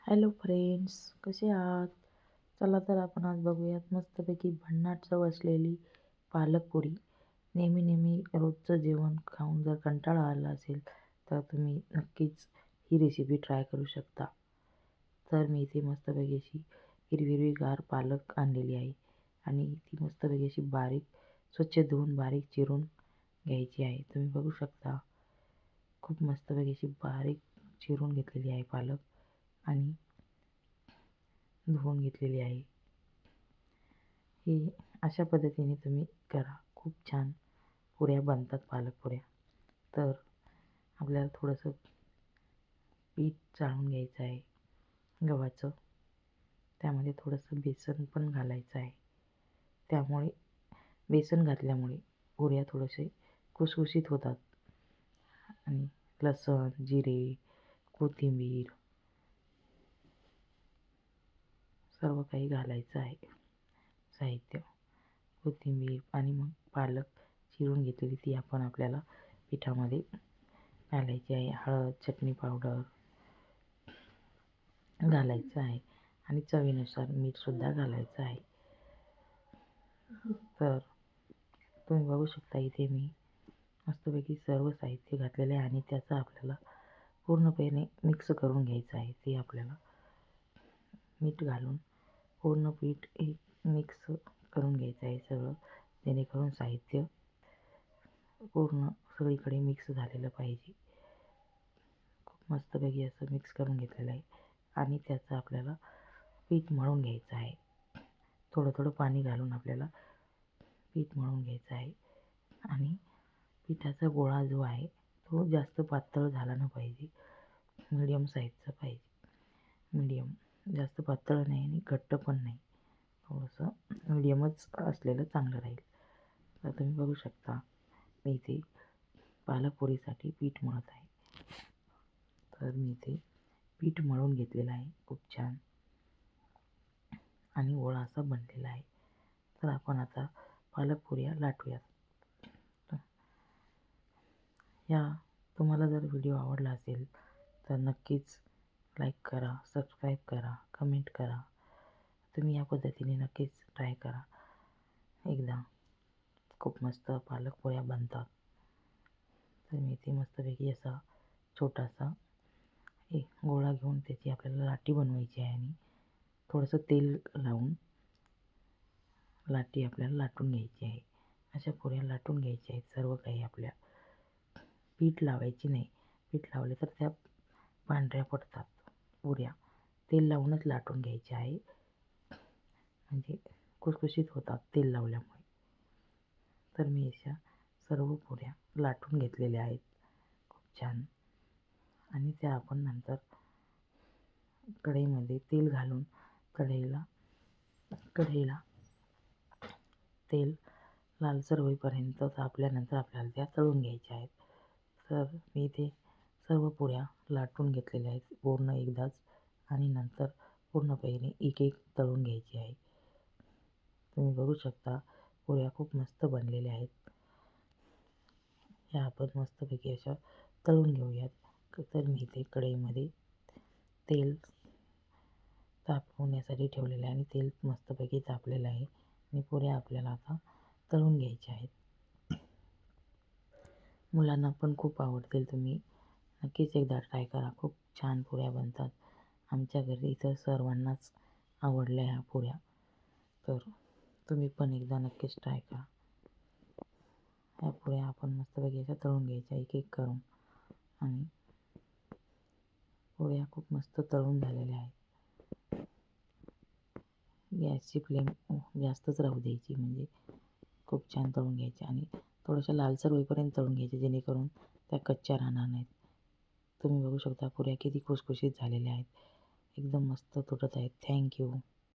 Hello friends, कसे आहात? चला तर आपण आज बघूयात मस्तपैकी भन्नाट चव असलेली पालकपुरी. नेहमी नेहमी रोजचं जेवण खाऊन जर कंटाळा आला असेल तर तुम्ही नक्कीच ही रेसिपी ट्राय करू शकता. तर मी इथे मस्तपैकी अशी हिरवीगार पालक आणलेली आहे आणि ती मस्तपैकी अशी बारीक स्वच्छ धुवून बारीक चिरून घ्यायची आहे. तुम्ही बघू शकता खूप मस्तपैकी अशी बारीक चिरून घेतलेली आहे पालक आणि धुवून घेतलेली आहे. ही अशा पद्धतीने तुम्ही करा, खूप छान पुऱ्या बनतात पालकपुऱ्या. तर आपल्याला थोडंसं पीठ चाळून घ्यायचं आहे गव्हाचं. त्यामध्ये थोडंसं बेसन पण घालायचं आहे. त्यामुळे बेसन घातल्यामुळे पुऱ्या थोडेसे खुसखुशीत होतात. आणि लसूण, जिरे, कोथिंबीर सर्व काही घालायचं आहे साहित्य. कोथिंबीर आणि मग पालक चिरून घेतलेली ती आपण आपल्याला पिठामध्ये घालायची आहे. हळद, चटणी पावडर घालायचं आहे आणि चवीनुसार मीठसुद्धा घालायचं आहे. तर तुम्ही बघू शकता इथे मी मस्तपैकी सर्व साहित्य घातलेले आहे आणि त्याचा आपल्याला पूर्णपणे मिक्स करून घ्यायचं आहे. ते आपल्याला मीठ घालून पूर्ण पीठ एक मिक्स करून घ्यायचं आहे सगळं, जेणेकरून साहित्य पूर्ण सगळीकडे मिक्स झालेलं पाहिजे. खूप मस्तपैकी असं मिक्स करून घेतलेलं आहे आणि त्याचं आपल्याला पीठ मळून घ्यायचं आहे. थोडं थोडं पाणी घालून आपल्याला पीठ मळून घ्यायचं आहे आणि पिठाचा गोळा जो आहे तो जास्त पातळ झाला नाही पाहिजे, मीडियम साईजचा पाहिजे. मीडियम, जास्त पातळ नाही आणि घट्ट पण नाही, थोडंसं मीडियमच असलेलं चांगलं राहील. तर तुम्ही बघू शकता मी इथे पालकपुरीसाठी पीठ मळत आहे. तर मी इथे पीठ मळून घेतलेलं आहे खूप छान आणि गोळा असा बनलेला आहे. तर आपण आता पालकपुऱ्या लाटूयात. या तुम्हाला जर व्हिडिओ आवडला असेल तर नक्कीच लाईक करा, सबस्क्राईब करा, कमेंट करा. तुम्ही या पद्धतीने नक्कीच ट्राय करा एकदा. खूप मस्त पालकपोळ्या बनतात. तर मी इथे मस्तपैकी असा छोटासा एक गोळा घेऊन त्याची आपल्याला लाटी बनवायची आहे आणि थोडंसं तेल लावून लाटी आपल्याला लाटून घ्यायची आहे. अशा पुऱ्या लाटून घ्यायच्या आहेत सर्व काही आपल्या. पीठ लावायची नाही, पीठ लावले तर त्या पांढऱ्या पडतात पुऱ्या. तेल लावूनच लाटून घ्यायचे आहे, म्हणजे खुसखुशीत होतात तेल लावल्यामुळे. तर मी अशा सर्व पुऱ्या लाटून घेतलेल्या आहेत खूप छान आणि त्या आपण नंतर कढईमध्ये तेल घालून कढईला तेल लालसर होईपर्यंत तापल्यानंतर आपल्याला त्या तळून घ्यायच्या आहेत. तर मी इथे सर्व पुऱ्या लाटून घेतलेल्या आहेत पूर्ण एकदाच आणि नंतर पूर्णपणे एक एक तळून घ्यायची आहे. तुम्ही बघू शकता पुऱ्या खूप मस्त बनलेल्या आहेत. ह्या आपण मस्तपैकी अशा तळून घेऊयात. तर मी इथे कढईमध्ये तेल तापवण्यासाठी ठेवलेलं आहे आणि तेल मस्तपैकी तापलेलं आहे आणि पुऱ्या आपल्याला आता तळून घ्यायच्या आहेत. मुलांना पण खूप आवडतील. तुम्ही नक्कीच एकदा ट्राय करा, खूप छान पुऱ्या बनतात. आमच्या घरी इथं सर्वांनाच आवडल्या ह्या पुऱ्या. तर तुम्ही पण एकदा नक्कीच ट्राय करा. ह्या पुऱ्या आपण मस्तपैकी अशा तळून घ्यायच्या एक एक करून आणि पुऱ्या खूप मस्त तळून झालेल्या आहेत. गॅसची फ्लेम जास्तच राहू द्यायची, म्हणजे खूप छान तळून घ्यायचे आणि थोड्याशा लालसर होईपर्यंत तळून घ्यायचे, जेणेकरून त्या कच्च्या राहणार नाहीत. तुम्ही बघू शकता पुऱ्या किती खुसखुशीत झालेल्या आहेत, एकदम मस्त तुटत आहेत. थँक्यू.